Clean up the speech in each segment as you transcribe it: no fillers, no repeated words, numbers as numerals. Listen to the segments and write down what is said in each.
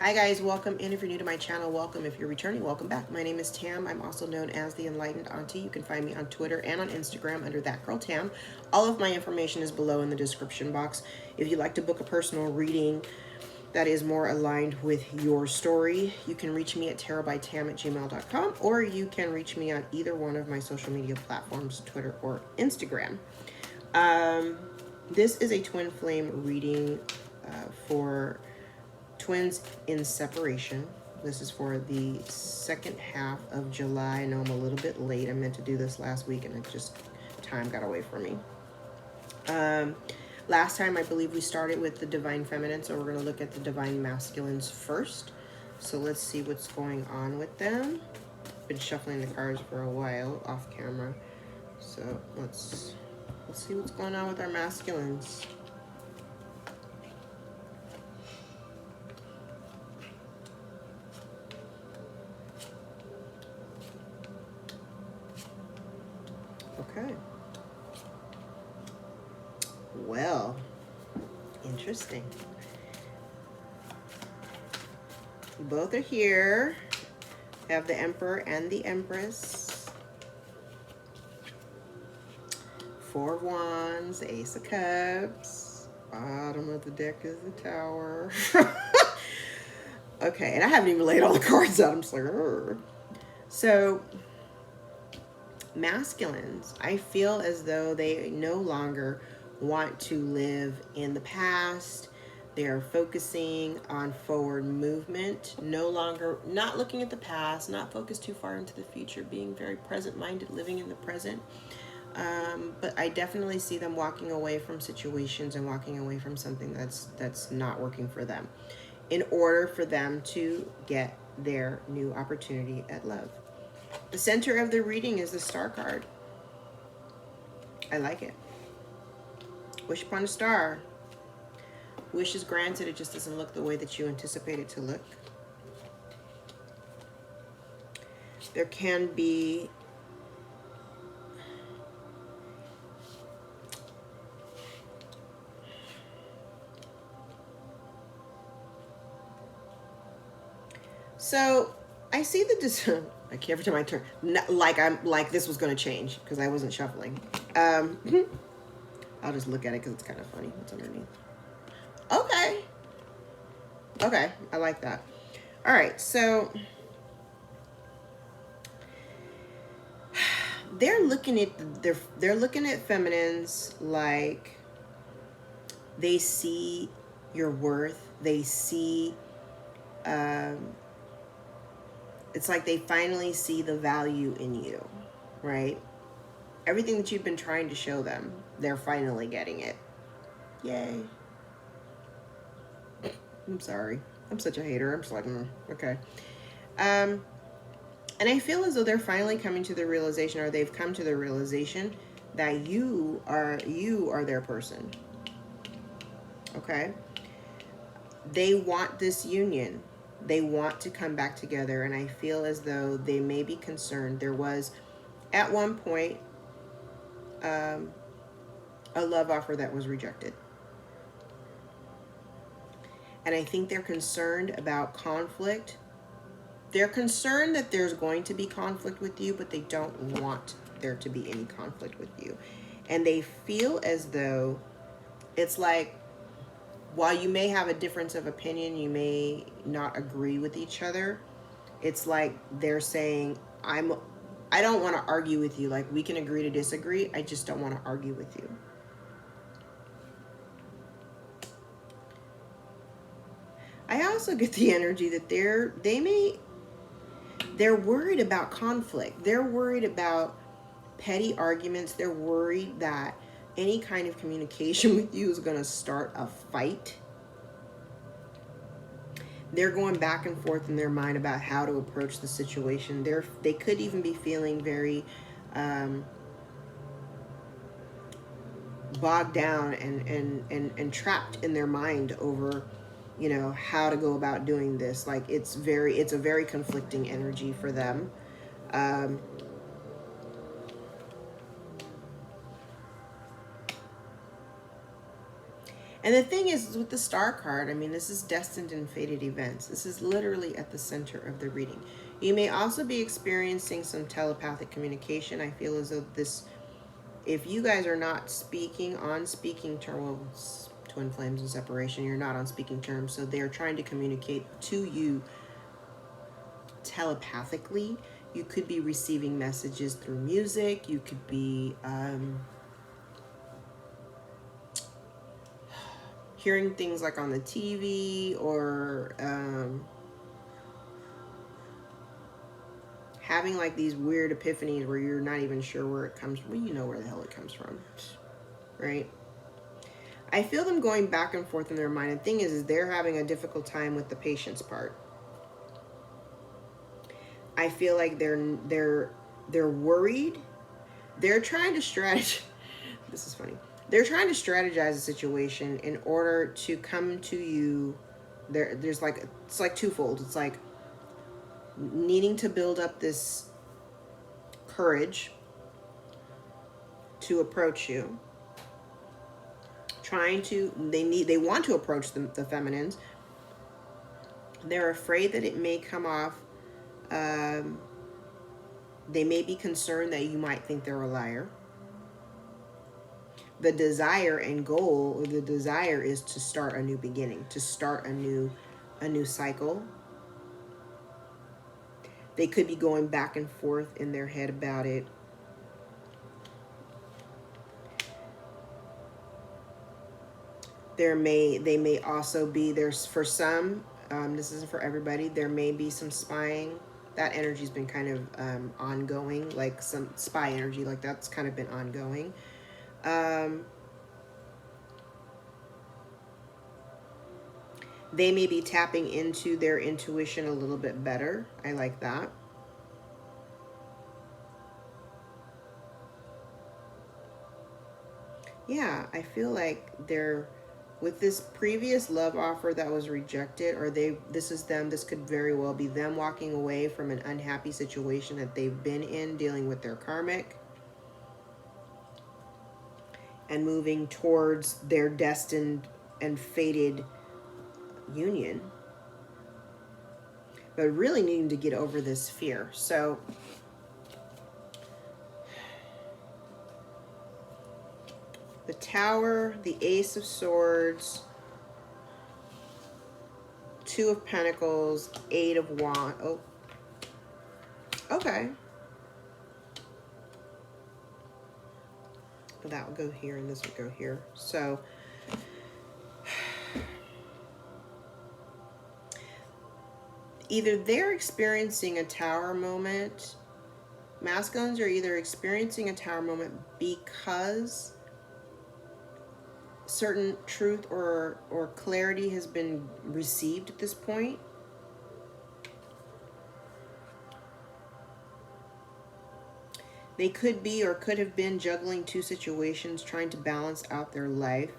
Hi guys, welcome in. If you're new to my channel, welcome. If you're returning, welcome back. My name is Tam. I'm also known as the Enlightened Auntie. You can find me on Twitter and on Instagram under That Girl Tam. All of my information is below in the description box. If you'd like to book a personal reading that is more aligned with your story, you can reach me at tarotbytam@gmail.com, or you can reach me on either one of my social media platforms, Twitter or Instagram. This is a twin flame reading for twins in separation. This is for the second half of July. I know I'm a little bit late. I meant to do this last week and it just, time got away from me. Last time, I believe we started with the divine feminine, so we're going to look at the divine masculines first. So let's see what's going on with them. Been shuffling the cards for a while off camera. So let's see what's going on with our masculines. Okay. Well, interesting. Both are here. Have the Emperor and the Empress. Four of Wands, Ace of Cups. Bottom of the deck is the Tower. Okay, and I haven't even laid all the cards out. I'm just like, Urgh. So masculines, I feel as though they no longer want to live in the past. They are focusing on forward movement, not looking at the past, not focused too far into the future, being very present-minded, living in the present. But I definitely see them walking away from situations and walking away from something that's not working for them in order for them to get their new opportunity at love. The center of the reading is the Star card. I like it. Wish upon a star. Wish is granted, it just doesn't look the way that you anticipate it to look. There can be so I see the I can't every time I turn like this was going to change because I wasn't shuffling. I'll just look at it because it's kind of funny what's underneath. Okay, I like that. All right, so they're looking at they're looking at feminines like they see your worth. They see it's like they finally see the value in you, right? Everything that you've been trying to show them, they're finally getting it. Yay. I'm sorry. I'm such a hater. I'm just like, okay. And I feel as though they're finally coming to the realization, or they've come to the realization that you are their person. Okay? They want this union. They want to come back together, and I feel as though they may be concerned. There was, at one point, a love offer that was rejected. And I think they're concerned about conflict. They're concerned that there's going to be conflict with you, but they don't want there to be any conflict with you. And they feel as though it's like, while you may have a difference of opinion, you may not agree with each other. It's like they're saying, I don't want to argue with you. Like, we can agree to disagree. I just don't want to argue with you. I also get the energy that they're worried about conflict. They're worried about petty arguments. They're worried that any kind of communication with you is going to start a fight. They're going back and forth in their mind about how to approach the situation. They could even be feeling very bogged down and trapped in their mind over, you know, how to go about doing this. Like, it's a very conflicting energy for them. And the thing is, with the star card, I mean, this is destined and fated events. This is literally at the center of the reading. You may also be experiencing some telepathic communication. I feel as though this, if you guys are not speaking on speaking terms, well, twin flames and separation, you're not on speaking terms, so they're trying to communicate to you telepathically. You could be receiving messages through music. You could be hearing things like on the TV, or having like these weird epiphanies where you're not even sure where it comes from. Well, you know where the hell it comes from, right? I feel them going back and forth in their mind. The thing is they're having a difficult time with the patience part. I feel like they're worried. They're trying to strategize. This is funny. They're trying to strategize a situation in order to come to you. There's like, it's like twofold. It's like needing to build up this courage to approach you. They want to approach the feminines. They're afraid that it may come off. They may be concerned that you might think they're a liar. The desire and goal, or the desire, is to start a new beginning, to start a new cycle. They could be going back and forth in their head about it. They may also be, there's, for some, this isn't for everybody, there may be some spying. That energy's been kind of ongoing, like some spy energy, like that's kind of been ongoing. They may be tapping into their intuition a little bit better. I like that. Yeah, I feel like they're, with this previous love offer that was rejected, or this could very well be them walking away from an unhappy situation that they've been in, dealing with their karmic, and moving towards their destined and fated union, but really needing to get over this fear. So the Tower, the Ace of Swords, Two of Pentacles, Eight of Wands. Oh, okay. That would go here and this would go here. So either they're experiencing a Tower moment. Masculines are either experiencing a Tower moment because certain truth or clarity has been received at this point. They could be or could have been juggling two situations, trying to balance out their life.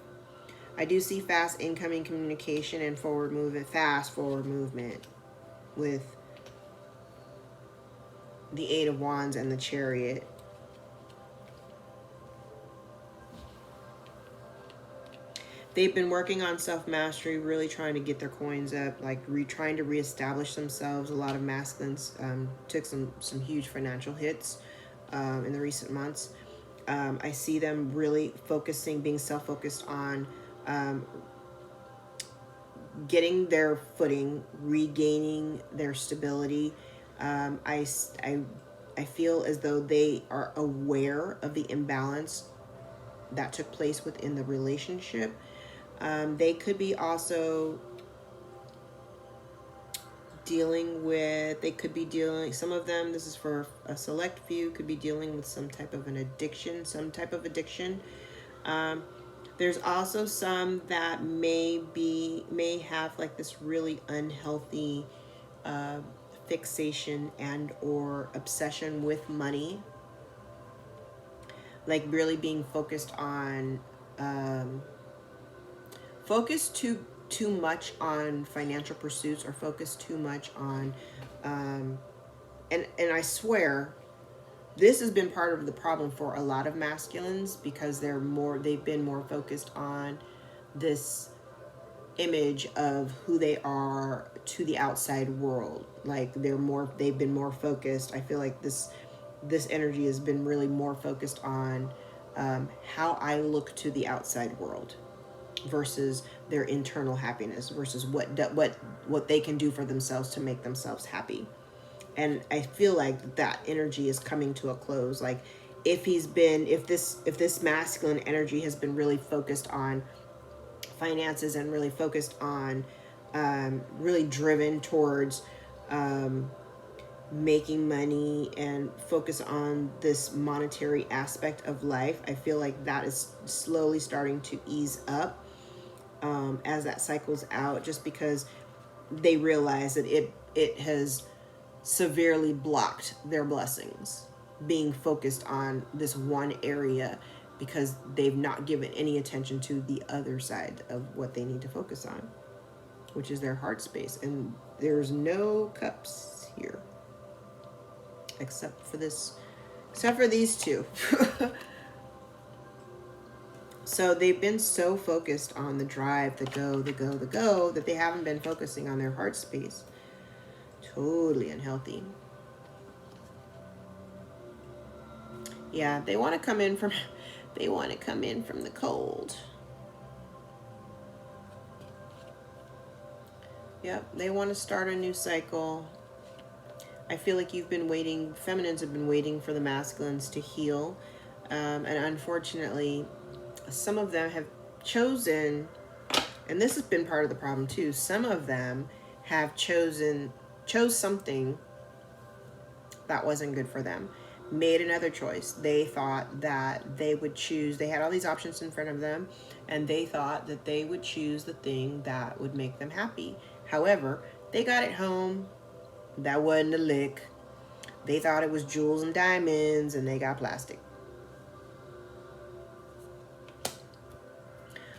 I do see fast incoming communication and forward movement, fast forward movement with the Eight of Wands and the Chariot. They've been working on self-mastery, really trying to get their coins up, like trying to reestablish themselves. A lot of masculines took some huge financial hits in the recent months. I see them really focusing, being self-focused on getting their footing, regaining their stability. I feel as though they are aware of the imbalance that took place within the relationship. They could be also some of them, this is for a select few, could be dealing with some type of addiction. There's also some that may have like this really unhealthy fixation and or obsession with money, like really being focused on too much on financial pursuits, or focus too much on and I swear this has been part of the problem for a lot of masculines, because they've been more focused on this image of who they are to the outside world. Like they've been more focused. I feel like this energy has been really more focused on how I look to the outside world versus their internal happiness, versus what they can do for themselves to make themselves happy. And I feel like that energy is coming to a close. Like if this masculine energy has been really focused on finances and really focused on really driven towards making money and focus on this monetary aspect of life, I feel like that is slowly starting to ease up as that cycles out, just because they realize that it has severely blocked their blessings, being focused on this one area, because they've not given any attention to the other side of what they need to focus on, which is their heart space. And there's no cups here except for these two. So they've been so focused on the drive, the go, that they haven't been focusing on their heart space. Totally unhealthy. Yeah, they want to come in from the cold. Yep, they want to start a new cycle. I feel like feminines have been waiting for the masculines to heal. And unfortunately, some of them have chosen, and this has been part of the problem too, some of them have chose something that wasn't good for them, made another choice. They thought that they had all these options in front of them, and they thought that they would choose the thing that would make them happy. However, they got it home, that wasn't a lick. They thought it was jewels and diamonds, and they got plastic.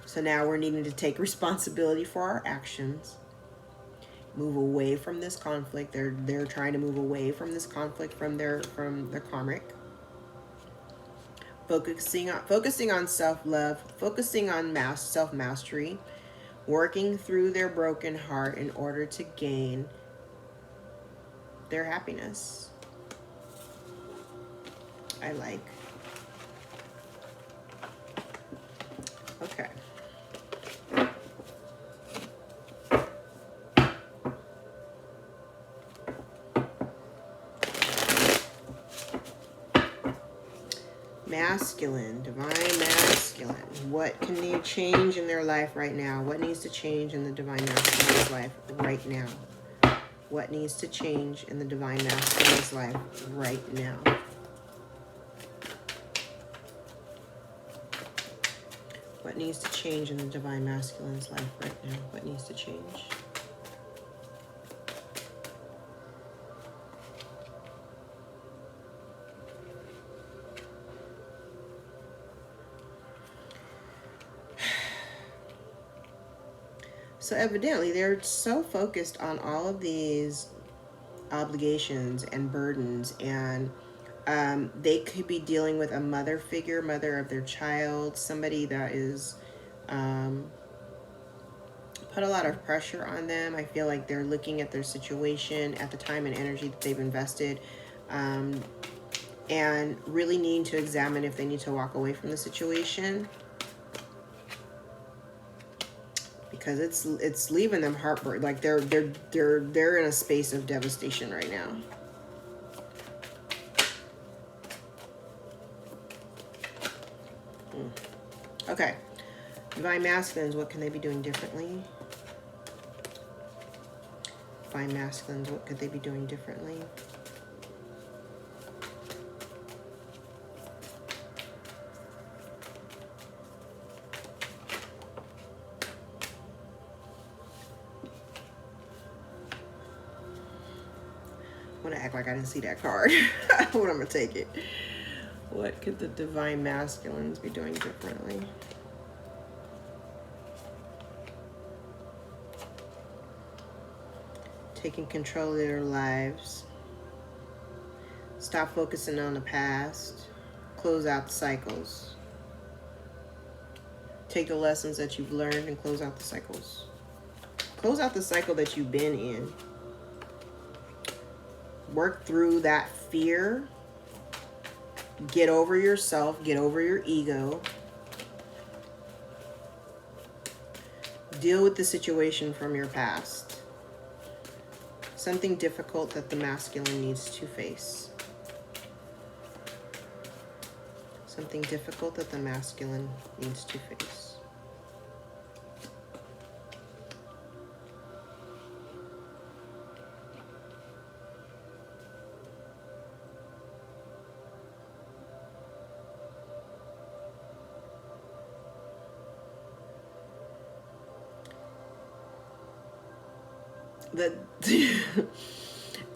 So now we're needing to take responsibility for our actions, move away from this conflict. They're trying to move away from this conflict from their karmic. Focusing on self-love, focusing on self-mastery, working through their broken heart in order to gain their happiness. I like. Okay. Masculine, divine masculine. What can they change in their life right now? What needs to change in the divine masculine's life right now? What needs to change in the divine masculine's life right now? What needs to change in the divine masculine's life right now? What needs to change? So evidently, they're so focused on all of these obligations and burdens, and they could be dealing with a mother figure, mother of their child, somebody that is put a lot of pressure on them. I feel like they're looking at their situation, at the time and energy that they've invested, and really needing to examine if they need to walk away from the situation, because it's leaving them heartbroken. Like they're in a space of devastation right now. Okay, divine masculines, what can they be doing differently? Divine masculines, what could they be doing differently? I'm gonna act like I didn't see that card. But I'm gonna take it. What could the divine masculines be doing differently? Taking control of their lives. Stop focusing on the past. Close out the cycles. Take the lessons that you've learned and close out the cycles. Close out the cycle that you've been in. Work through that fear. Get over yourself. Get over your ego. Deal with the situation from your past. Something difficult that the masculine needs to face. Something difficult that the masculine needs to face.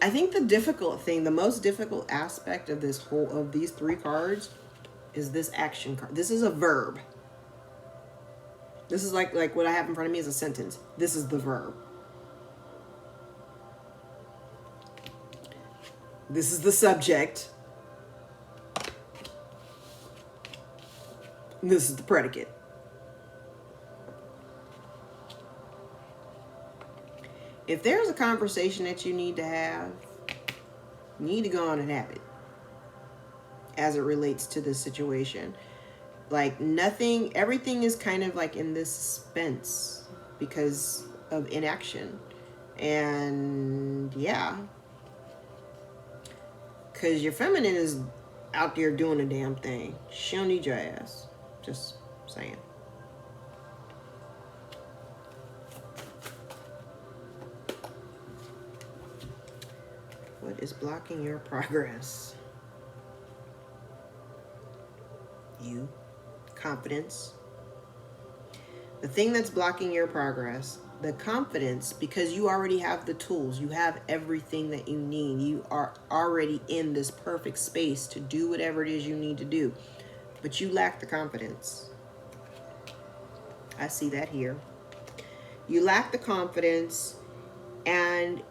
I think the difficult thing, the most difficult aspect of these 3 cards is this action card. This is a verb. This is like what I have in front of me is a sentence. This is the verb. This is the subject. This is the predicate. If there's a conversation that you need to have, you need to go on and have it as it relates to this situation. Like everything is kind of like in this suspense because of inaction. And yeah, because your feminine is out there doing the damn thing. She don't need your ass. Just saying. What is blocking your progress? You. Confidence. The thing that's blocking your progress, the confidence, because you already have the tools. You have everything that you need. You are already in this perfect space to do whatever it is you need to do. But you lack the confidence. I see that here. You lack the confidence and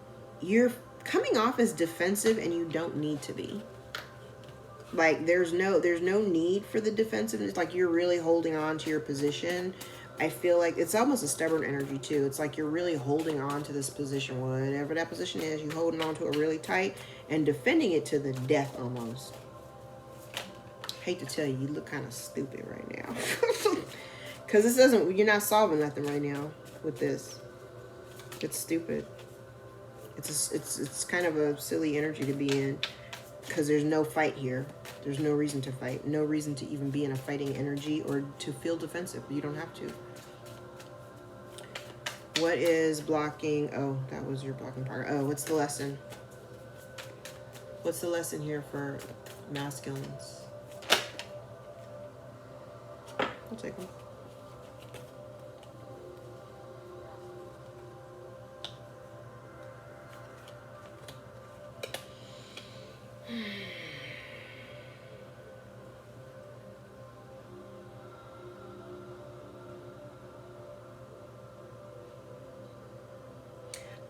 you're coming off as defensive and you don't need to be. Like there's no need for the defensiveness. Like you're really holding on to your position. I feel like it's almost a stubborn energy too. It's like you're really holding on to this position, whatever that position is. You're holding on to it really tight and defending it to the death almost. Hate to tell you, you look kind of stupid right now. Because you're not solving nothing right now with this. It's stupid. It's kind of a silly energy to be in because there's no fight here. There's no reason to fight. No reason to even be in a fighting energy or to feel defensive. You don't have to. What is blocking? Oh, that was your blocking part. Oh, what's the lesson? What's the lesson here for masculines? I'll take them.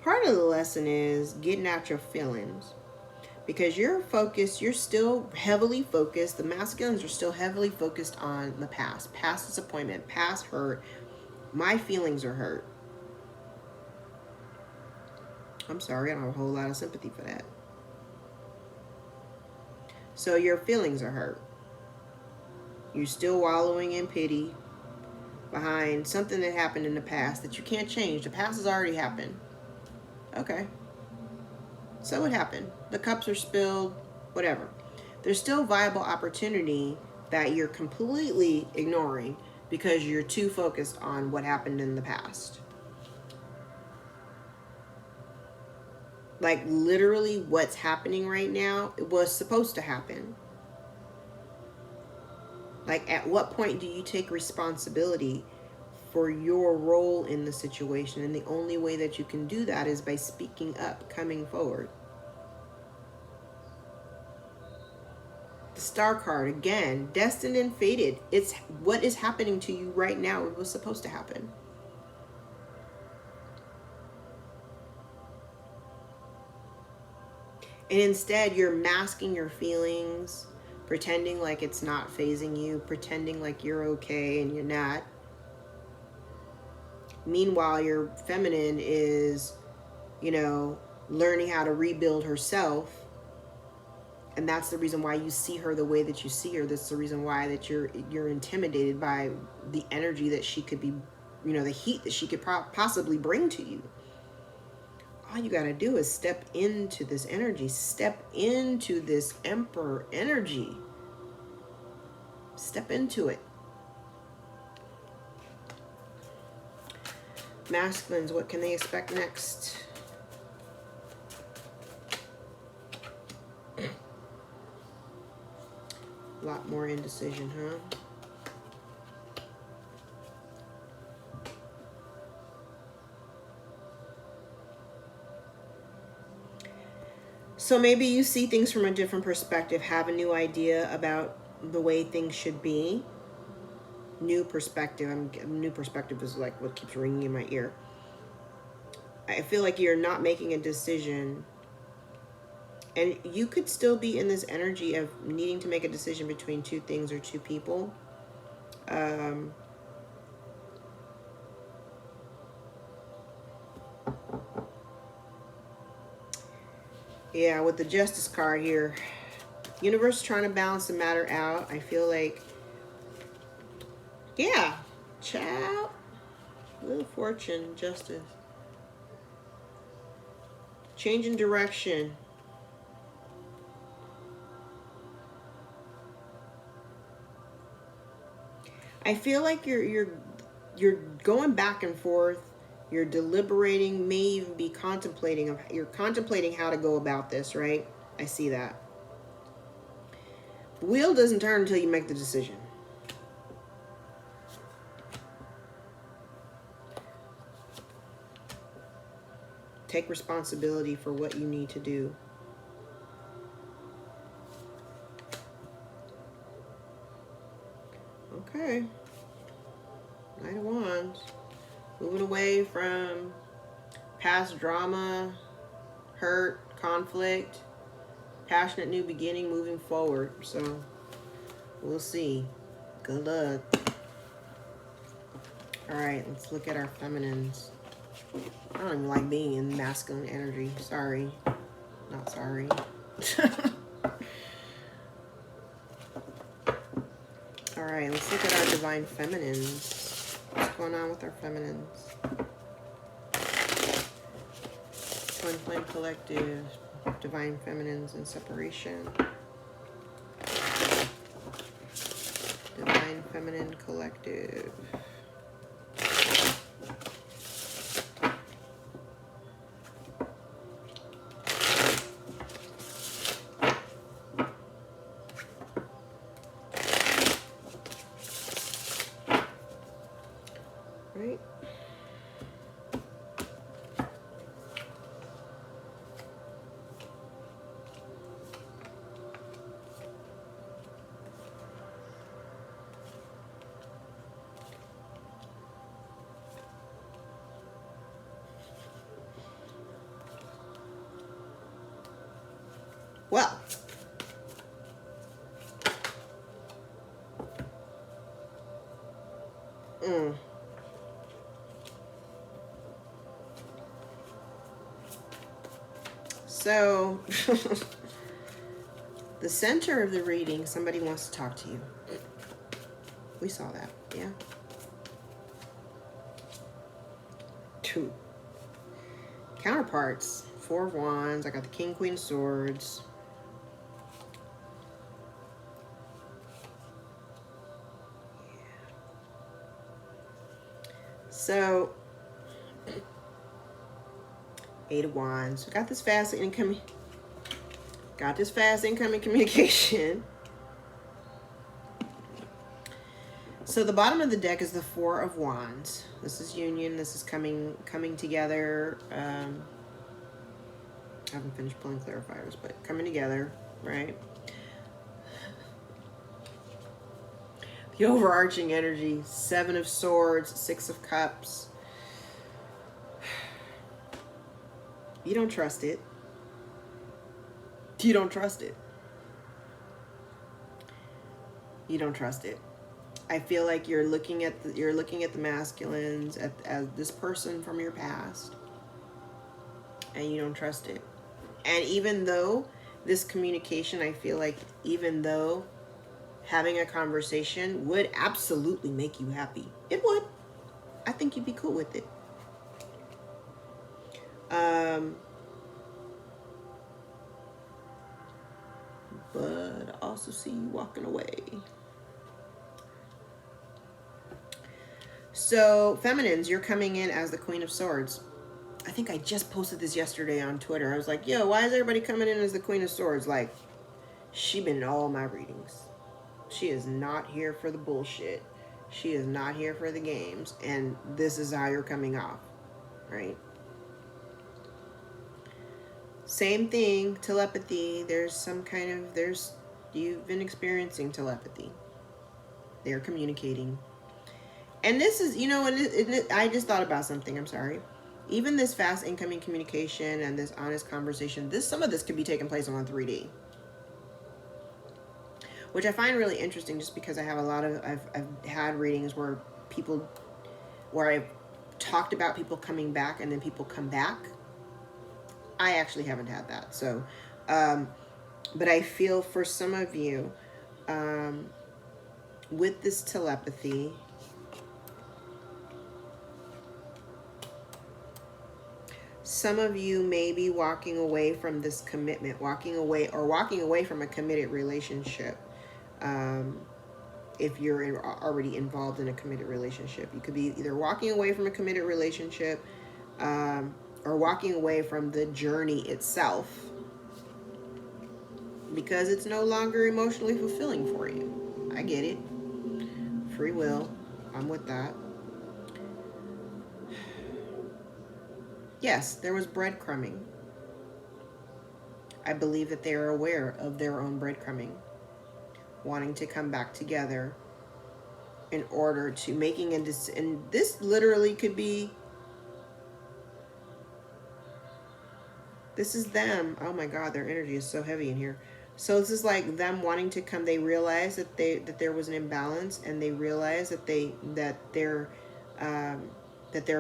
Part of the lesson is getting out your feelings. Because you're focused, you're still heavily focused. The masculines are still heavily focused on the past. Past disappointment, past hurt. My feelings are hurt. I'm sorry, I don't have a whole lot of sympathy for that. So your feelings are hurt. You're still wallowing in pity behind something that happened in the past that you can't change. The past has already happened. Okay. So what happened? The cups are spilled, whatever. There's still viable opportunity that you're completely ignoring because you're too focused on what happened in the past. Like literally what's happening right now, it was supposed to happen. Like at what point do you take responsibility for your role in the situation? And the only way that you can do that is by speaking up, coming forward. The Star card, again, destined and fated. It's what is happening to you right now. It was supposed to happen. And instead, you're masking your feelings, pretending like it's not phasing you, pretending like you're okay and you're not. Meanwhile, your feminine is, you know, learning how to rebuild herself. And that's the reason why you see her the way that you see her. That's the reason why that you're intimidated by the energy that she could be, you know, the heat that she could possibly bring to you. All you got to do is step into this energy. Step into this Emperor energy. Step into it. Masculines, what can they expect next? A lot more indecision, huh? So maybe you see things from a different perspective, have a new idea about the way things should be. New perspective. New perspective is like what keeps ringing in my ear. I feel like you're not making a decision, and you could still be in this energy of needing to make a decision between two things or two people. Yeah, with the Justice card here, universe is trying to balance the matter out. I feel like, yeah, child, Wheel of Fortune, Justice, changing direction. I feel like you're going back and forth. You're deliberating, may even be contemplating. You're contemplating how to go about this, right? I see that. The wheel doesn't turn until you make the decision. Take responsibility for what you need to do. Okay. Knight of Wands. Moving away from past drama, hurt, conflict, passionate new beginning, moving forward. So we'll see. Good luck. All right, let's look at our feminines. I don't even like being in masculine energy. Sorry. Not sorry. All right, let's look at our divine feminines. What's going on with our feminines? Twin Flame Collective, divine feminines in separation. Divine Feminine Collective. Right? Well, so the center of the reading, somebody wants to talk to you. We saw that, yeah. Two counterparts, Four of Wands. I got the King, Queen, Swords. So, Eight of Wands. We got this fast incoming. Got this fast incoming communication. So the bottom of the deck is the Four of Wands. This is union. This is coming together. I haven't finished pulling clarifiers, but coming together, right? The overarching energy, Seven of Swords, Six of Cups. You don't trust it. You don't trust it. You don't trust it. I feel like you're looking at the masculines as this person from your past, and you don't trust it. And even though this communication, I feel like even though having a conversation would absolutely make you happy, it would. I think you'd be cool with it. But I also see you walking away. So, feminines, you're coming in as the Queen of Swords. I think I just posted this yesterday on Twitter. I was like, yo, why is everybody coming in as the Queen of Swords? Like, she been in all my readings. She is not here for the bullshit. She is not here for the games. And this is how you're coming off, right? Same thing, telepathy. You've been experiencing telepathy. They're communicating. And this is, I just thought about something. I'm sorry. Even this fast incoming communication and this honest conversation, some of this could be taking place on 3D. Which I find really interesting just because I have I've had readings where I've talked about people coming back and then people come back. I actually haven't had that. So, but I feel for some of you, with this telepathy, some of you may be walking away from this commitment, walking away from a committed relationship. If you're already involved in a committed relationship, you could be either walking away from a committed relationship, or walking away from the journey itself because it's no longer emotionally fulfilling for you. I get it. Free will. I'm with that. Yes, there was breadcrumbing. I believe that they are aware of their own breadcrumbing, wanting to come back together in order to making a decision. And this literally could be, this is them. Oh my God, their energy is so heavy in here. So this is like them wanting to come. They realized that there was an imbalance, and they realized that there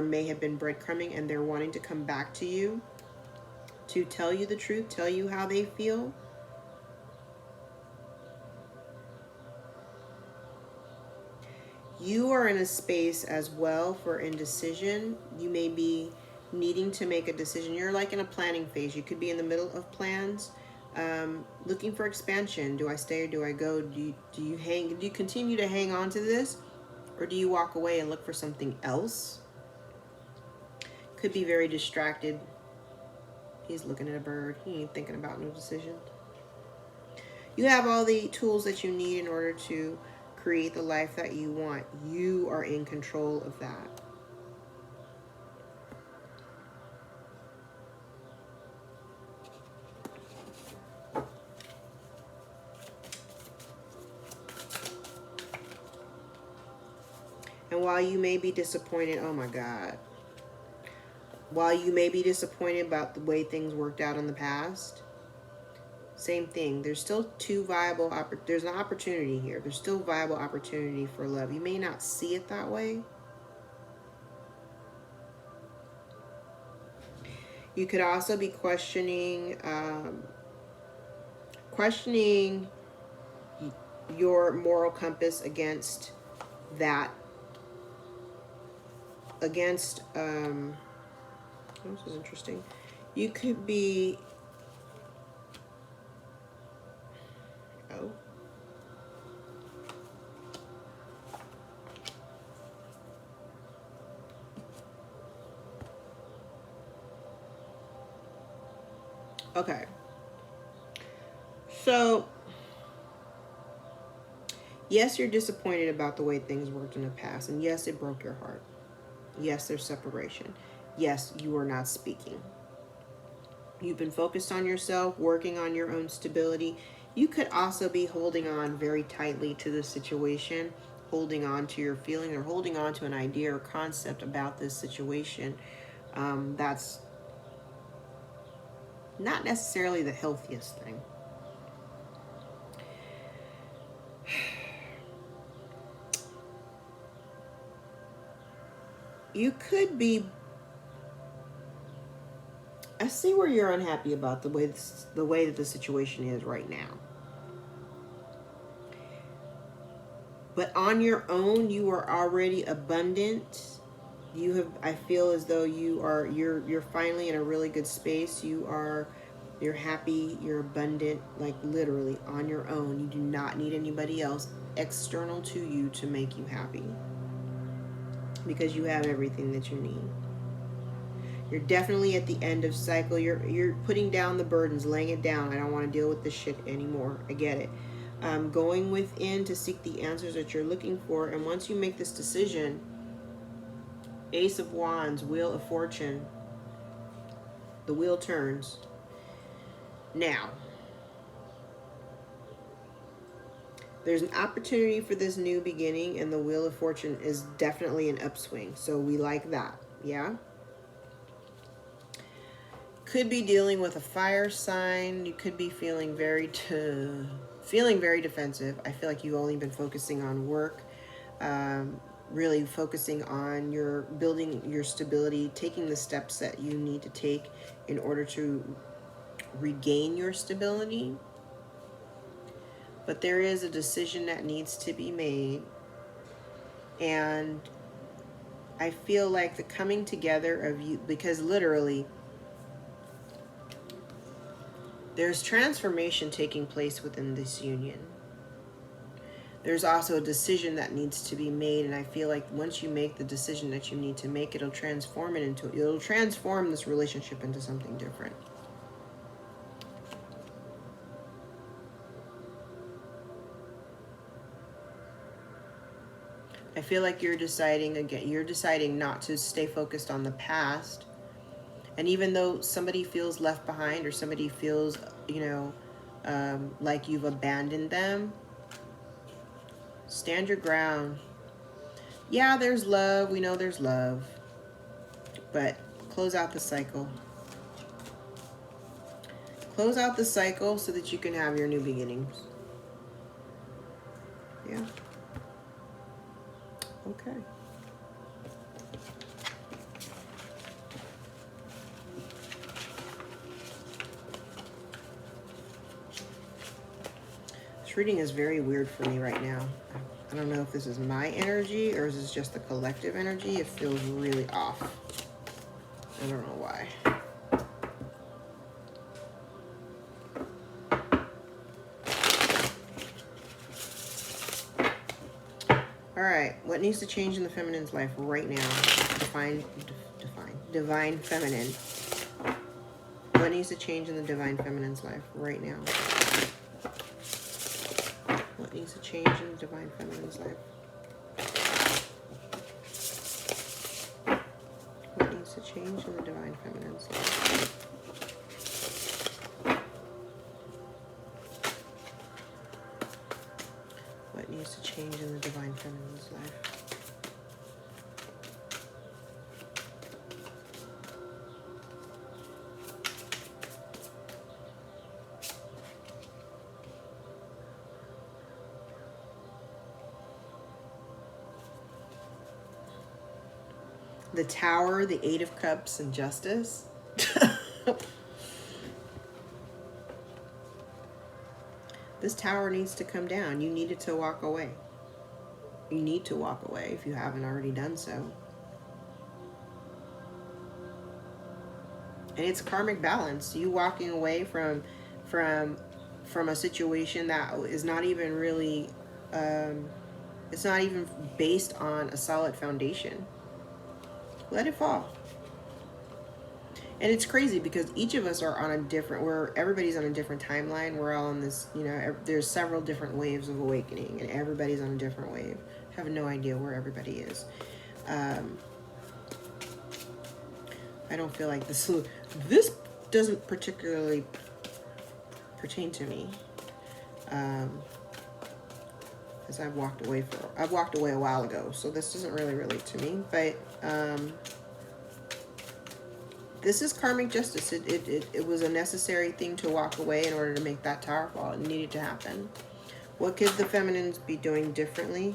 may have been breadcrumbing, and they're wanting to come back to you to tell you the truth, tell you how they feel. You are in a space as well for indecision. You may be needing to make a decision. You're like in a planning phase. You could be in the middle of plans, looking for expansion. Do I stay or do I go? Do you continue to hang on to this, or do you walk away and look for something else? Could be very distracted. He's looking at a bird. He ain't thinking about no decision. You have all the tools that you need in order to create the life that you want. You are in control of that. And while you may be disappointed, oh my God. While you may be disappointed about the way things worked out in the past, same thing. There's still there's an opportunity here. There's still viable opportunity for love. You may not see it that way. You could also be questioning your moral compass against that. This is interesting. You could be okay. So, yes, you're disappointed about the way things worked in the past. And yes, it broke your heart. Yes, there's separation. Yes, you are not speaking. You've been focused on yourself, working on your own stability. You could also be holding on very tightly to the situation, holding on to your feeling, or holding on to an idea or concept about this situation. That's not necessarily the healthiest thing. You could be, I see where you're unhappy about the way that the situation is right now. But on your own, you are already abundant. You have, I feel as though you're finally in a really good space. You're happy, you're abundant, like literally on your own. You do not need anybody else external to you to make you happy, because you have everything that you need. You're definitely at the end of cycle. You're putting down the burdens, laying it down. I don't want to deal with this shit anymore. I get it. Going within to seek the answers that you're looking for. And once you make this decision, Ace of Wands, Wheel of Fortune, the wheel turns. Now, there's an opportunity for this new beginning, and the Wheel of Fortune is definitely an upswing. So we like that. Yeah? Could be dealing with a fire sign. You could be feeling very defensive. I feel like you've only been focusing on work, really focusing on your building your stability, taking the steps that you need to take in order to regain your stability. But there is a decision that needs to be made, and I feel like the coming together of you, because literally there's transformation taking place within this union. There's also a decision that needs to be made, and I feel like once you make the decision that you need to make, it'll transform this relationship into something different. I feel like you're deciding not to stay focused on the past. And even though somebody feels left behind, or somebody feels, like you've abandoned them, stand your ground. Yeah, there's love. We know there's love. But close out the cycle. Close out the cycle so that you can have your new beginnings. Yeah. Okay. This reading is very weird for me right now. I don't know if this is my energy or is this just the collective energy. It feels really off. I don't know why. All right, what needs to change in the feminine's life right now? Divine feminine. What needs to change in the divine feminine's life right now? What needs to change in the divine feminine's life? What needs to change in the divine feminine's life? What needs to change in the divine feminine's life? The Tower, the Eight of Cups, and Justice. This tower needs to come down. You needed to walk away. You need to walk away if you haven't already done so. And it's karmic balance. You walking away from a situation that is not even really, it's not even based on a solid foundation. Let it fall. And it's crazy because each of us are on a different, everybody's on a different timeline. We're all on this, there's several different waves of awakening, and everybody's on a different wave. I have no idea where everybody is. I don't feel like this doesn't particularly pertain to me. Because I've walked away a while ago, so this doesn't really relate to me. But this is karmic justice. It was a necessary thing to walk away in order to make that tower fall. It needed to happen. What could the feminines be doing differently?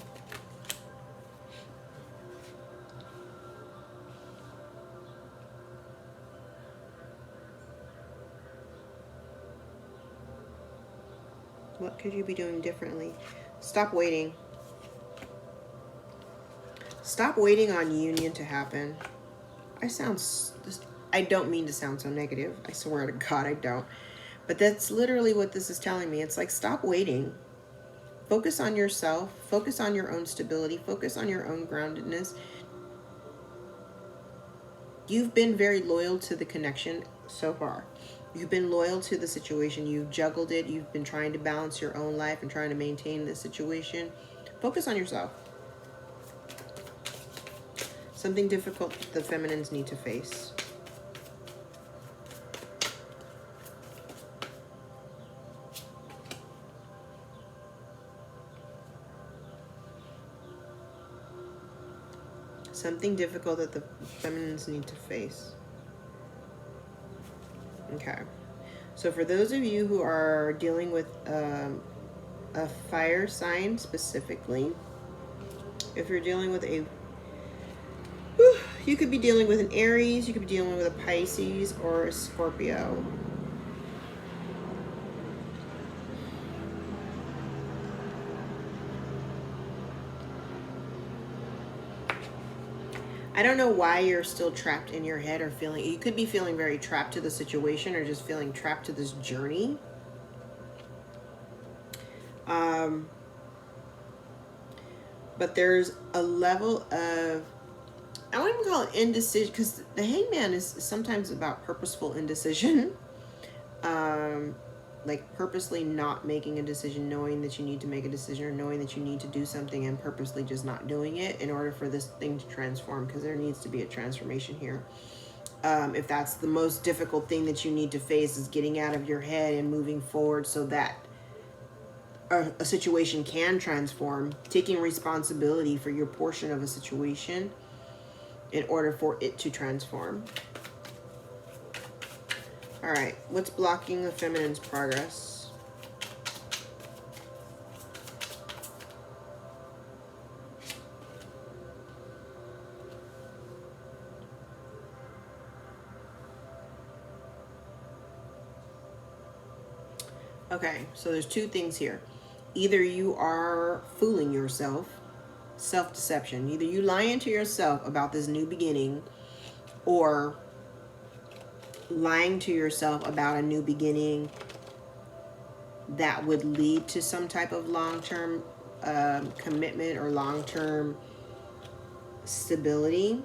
What could you be doing differently? Stop waiting. Stop waiting on union to happen. I don't mean to sound so negative. I swear to God, I don't. But that's literally what this is telling me. It's like, stop waiting. Focus on yourself. Focus on your own stability. Focus on your own groundedness. You've been very loyal to the connection so far. You've been loyal to the situation. You've juggled it. You've been trying to balance your own life and trying to maintain the situation. Focus on yourself. Something difficult the feminines need to face. Something difficult that the feminines need to face. Okay. So for those of you who are dealing with a fire sign specifically, if you're dealing with you could be dealing with an Aries, you could be dealing with a Pisces or a Scorpio. I don't know why you're still trapped in your head or feeling, you could be feeling very trapped to the situation or just feeling trapped to this journey. But there's a level of, I won't even call it indecision, because the hangman is sometimes about purposeful indecision. Like purposely not making a decision, knowing that you need to make a decision, or knowing that you need to do something and purposely just not doing it in order for this thing to transform, because there needs to be a transformation here. If that's the most difficult thing that you need to face, is getting out of your head and moving forward so that a situation can transform, taking responsibility for your portion of a situation in order for it to transform. All right, what's blocking the feminine's progress? Okay, so there's two things here. Either you are fooling yourself, self-deception. Either you lying to yourself about this new beginning, or lying to yourself about a new beginning that would lead to some type of long-term commitment or long-term stability.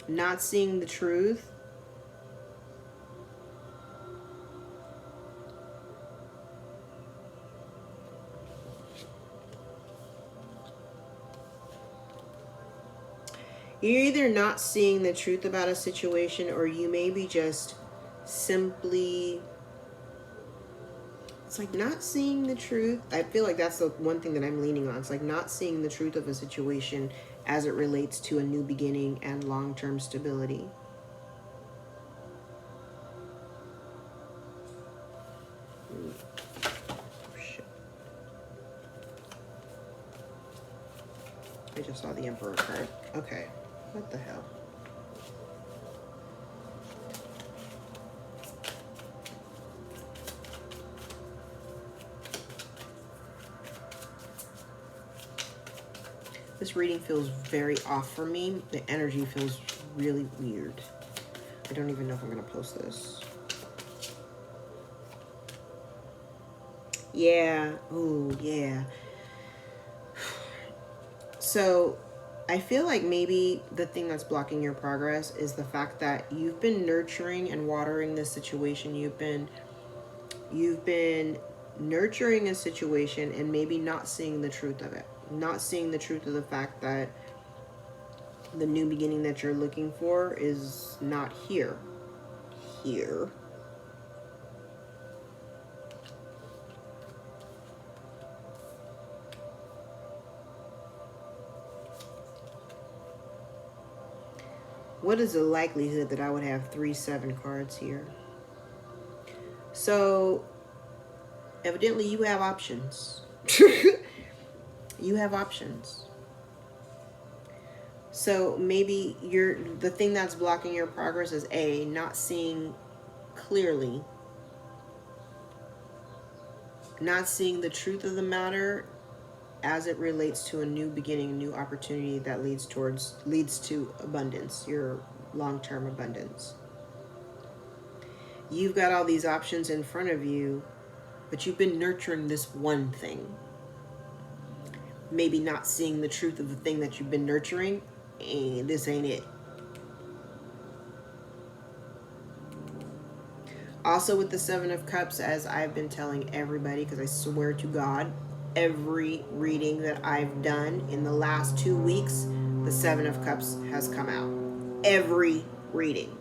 Not seeing the truth. You're either not seeing the truth about a situation, or you may be just simply, it's like not seeing the truth. I feel like that's the one thing that I'm leaning on. It's like not seeing the truth of a situation as it relates to a new beginning and long-term stability. Shit. I just saw the Emperor card. Okay. What the hell? This reading feels very off for me. The energy feels really weird. I don't even know if I'm going to post this. Yeah. Ooh, yeah. So I feel like maybe the thing that's blocking your progress is the fact that you've been nurturing and watering this situation. You've been nurturing a situation and maybe not seeing the truth of it. Not seeing the truth of the fact that the new beginning that you're looking for is not here. Here. What is the likelihood that I would have 3-7 cards here? So, evidently you have options. You have options. So maybe the thing that's blocking your progress is A, not seeing clearly, not seeing the truth of the matter as it relates to a new beginning, a new opportunity that leads to abundance, your long-term abundance. You've got all these options in front of you, but you've been nurturing this one thing. Maybe not seeing the truth of the thing that you've been nurturing, and this ain't it. Also with the Seven of Cups, as I've been telling everybody, because I swear to God, every reading that I've done in the last 2 weeks, the Seven of Cups has come out. Every reading.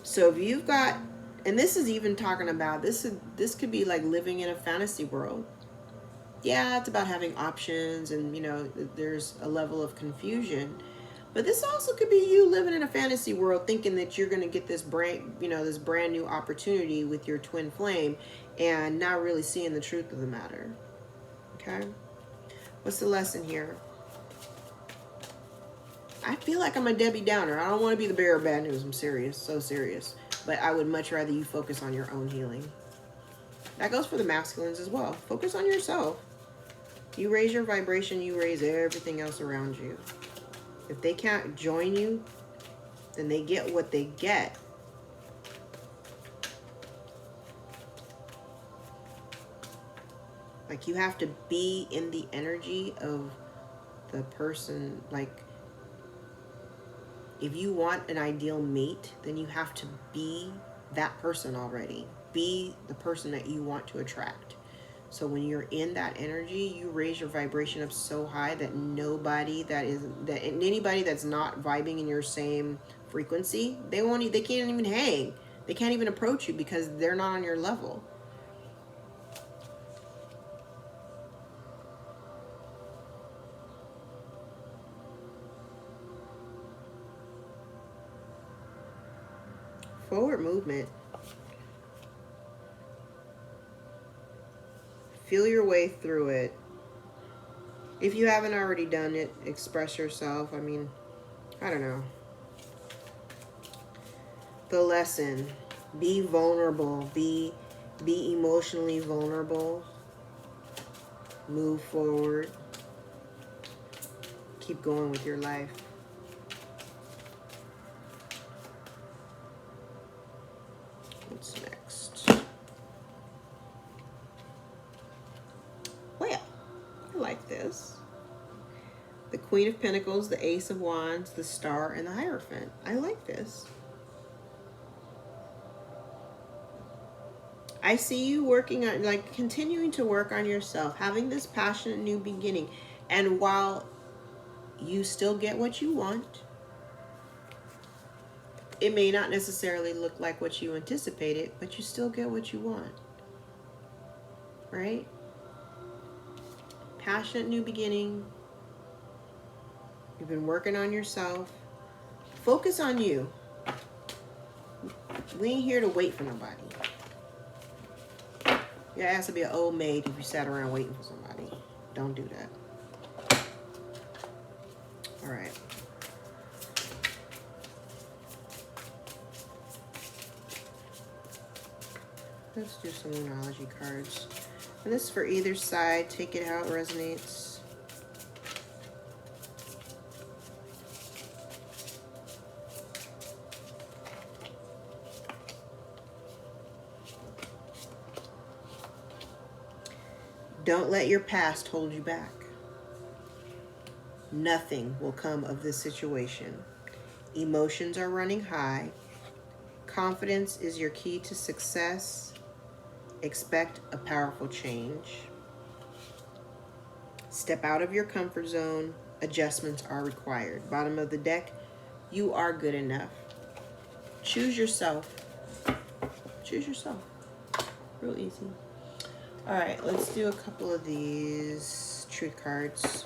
So if you've got, and this is even talking about, this could be like living in a fantasy world. Yeah, it's about having options, and there's a level of confusion. But this also could be you living in a fantasy world thinking that you're going to get this brand new opportunity with your twin flame and not really seeing the truth of the matter. Okay? What's the lesson here? I feel like I'm a Debbie Downer. I don't want to be the bearer of bad news. I'm serious, so serious. But I would much rather you focus on your own healing. That goes for the masculines as well. Focus on yourself. You raise your vibration, you raise everything else around you. If they can't join you, then they get what they get. Like, you have to be in the energy of the person. Like, if you want an ideal mate, then you have to be that person already. Be the person that you want to attract. So when you're in that energy, you raise your vibration up so high that anybody that's not vibing in your same frequency, they can't even hang. They can't even approach you because they're not on your level. Forward movement. Feel your way through it. If you haven't already done it, express yourself. I mean, I don't know. The lesson. Be vulnerable. Be emotionally vulnerable. Move forward. Keep going with your life. What's next? Well, I like this. The Queen of Pentacles, the Ace of Wands, the Star, and the Hierophant. I like this. I see you working on, like, continuing to work on yourself, having this passionate new beginning. And while you still get what you want, it may not necessarily look like what you anticipated, but you still get what you want. Right? Passionate new beginning. You've been working on yourself. Focus on you. We ain't here to wait for nobody. Your ass would be an old maid if you sat around waiting for somebody. Don't do that. All right. Let's do some numerology cards. And this is for either side. Take it how it resonates. Don't let your past hold you back. Nothing will come of this situation. Emotions are running high. Confidence is your key to success. Expect a powerful change. Step out of your comfort zone. Adjustments are required. Bottom of the deck, you are good enough. Choose yourself. Choose yourself. Real easy. All right, let's do a couple of these truth cards.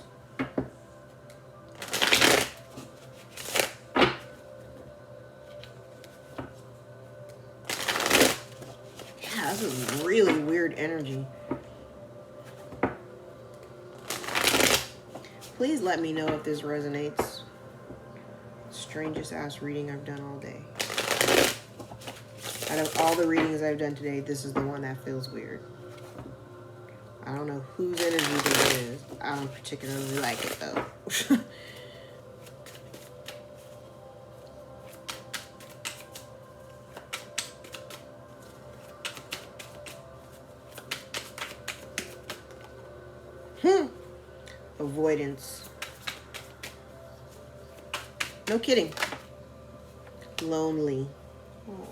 Yeah, this is really weird energy. Please let me know if this resonates. Strangest ass reading I've done all day. Out of all the readings I've done today, this is the one that feels weird. I don't know whose energy this is. I don't particularly like it though. Avoidance. No kidding. Lonely. Aww.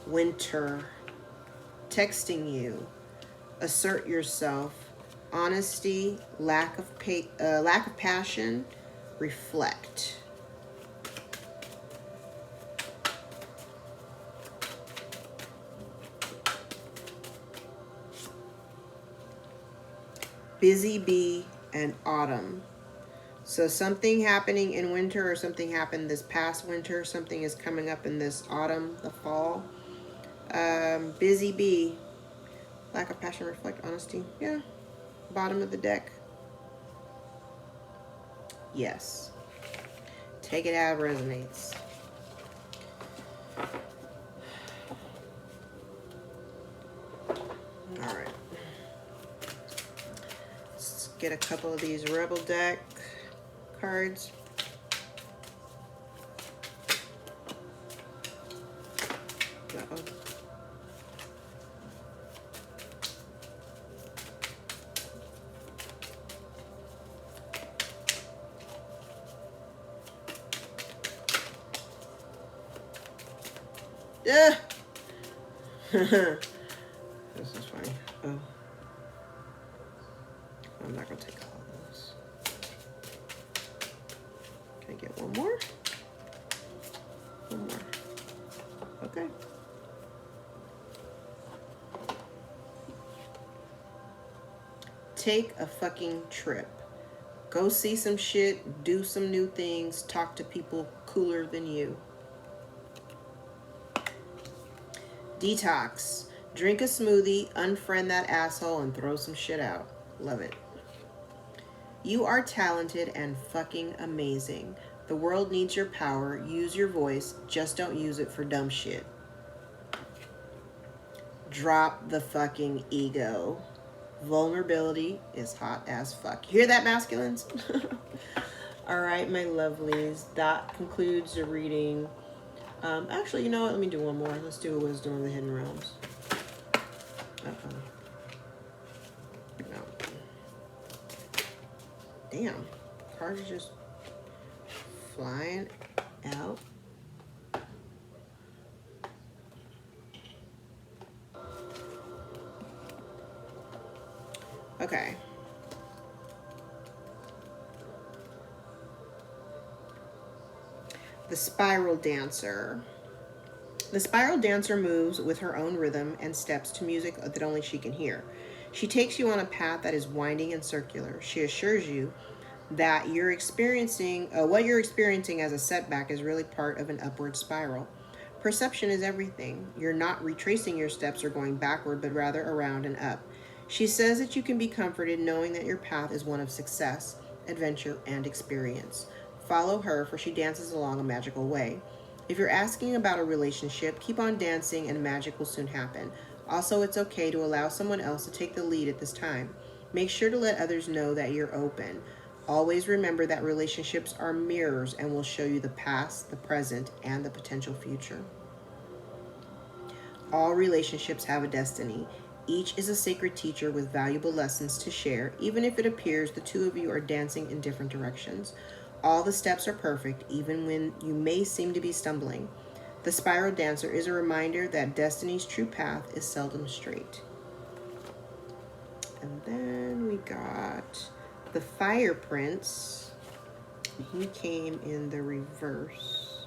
Winter. Texting you. Assert yourself. Honesty. Lack of passion. Reflect. Busy bee and autumn. So something happening in winter, or something happened this past winter, something is coming up in this autumn, the fall. Busy bee. Lack of passion, reflect, honesty. Yeah. Bottom of the deck. Yes. Take it how it resonates. All right. Let's get a couple of these Rebel deck cards. Uh-oh. Yeah. This is funny. Oh. I'm not going to take all of those. Can I get one more? One more. Okay. Take a fucking trip. Go see some shit, do some new things, talk to people cooler than you. Detox. Drink a smoothie, unfriend that asshole, and throw some shit out. Love it. You are talented and fucking amazing. The world needs your power. Use your voice. Just don't use it for dumb shit. Drop the fucking ego. Vulnerability is hot as fuck. You hear that, masculines? All right, my lovelies. That concludes the reading. Actually, you know what? Let me do one more. Let's do a Wisdom of the Hidden Realms. Uh-oh. No. Damn. Cards are just flying out. Okay. The Spiral Dancer. The Spiral Dancer moves with her own rhythm and steps to music that only she can hear. She takes you on a path that is winding and circular. She assures you that what you're experiencing as a setback is really part of an upward spiral. Perception is everything. You're not retracing your steps or going backward, but rather around and up. She says that you can be comforted knowing that your path is one of success, adventure, and experience. Follow her, for she dances along a magical way. If you're asking about a relationship, keep on dancing and magic will soon happen. Also, it's okay to allow someone else to take the lead at this time. Make sure to let others know that you're open. Always remember that relationships are mirrors and will show you the past, the present, and the potential future. All relationships have a destiny. Each is a sacred teacher with valuable lessons to share, even if it appears the two of you are dancing in different directions. All the steps are perfect, even when you may seem to be stumbling. The Spiral Dancer is a reminder that destiny's true path is seldom straight. And then we got the Fire Prince. He came in the reverse.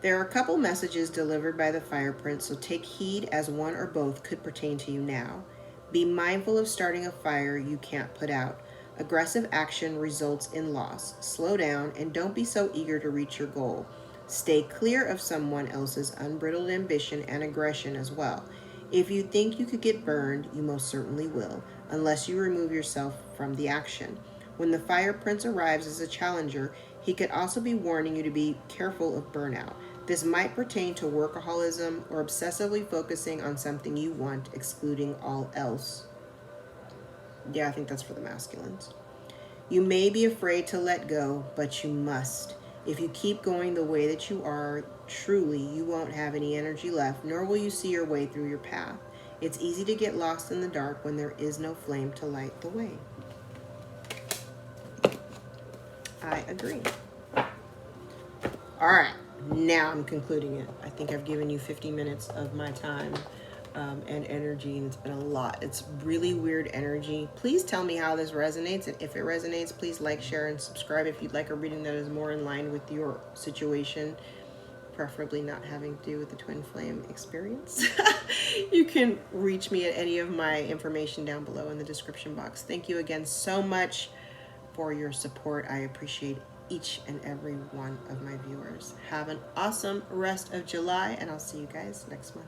There are a couple messages delivered by the Fire Prince, so take heed as one or both could pertain to you now. Be mindful of starting a fire you can't put out. Aggressive action results in loss. Slow down and don't be so eager to reach your goal. Stay clear of someone else's unbridled ambition and aggression as well. If you think you could get burned, you most certainly will. unless you remove yourself from the action. When the Fire Prince arrives as a challenger, he could also be warning you to be careful of burnout. This might pertain to workaholism or obsessively focusing on something you want, excluding all else. Yeah, I think that's for the masculines. You may be afraid to let go, but you must. If you keep going the way that you are, truly, you won't have any energy left, nor will you see your way through your path. It's easy to get lost in the dark when there is no flame to light the way. I agree. All right, now I'm concluding it. I think I've given you 50 minutes of my time and energy, and it's been a lot. It's really weird energy. Please tell me how this resonates, and if it resonates, please like, share, and subscribe if you'd like a reading that is more in line with your situation, preferably not having to do with the twin flame experience. You can reach me at any of my information down below in the description box. Thank you again so much for your support. I appreciate each and every one of my viewers. Have an awesome rest of July, and I'll see you guys next month.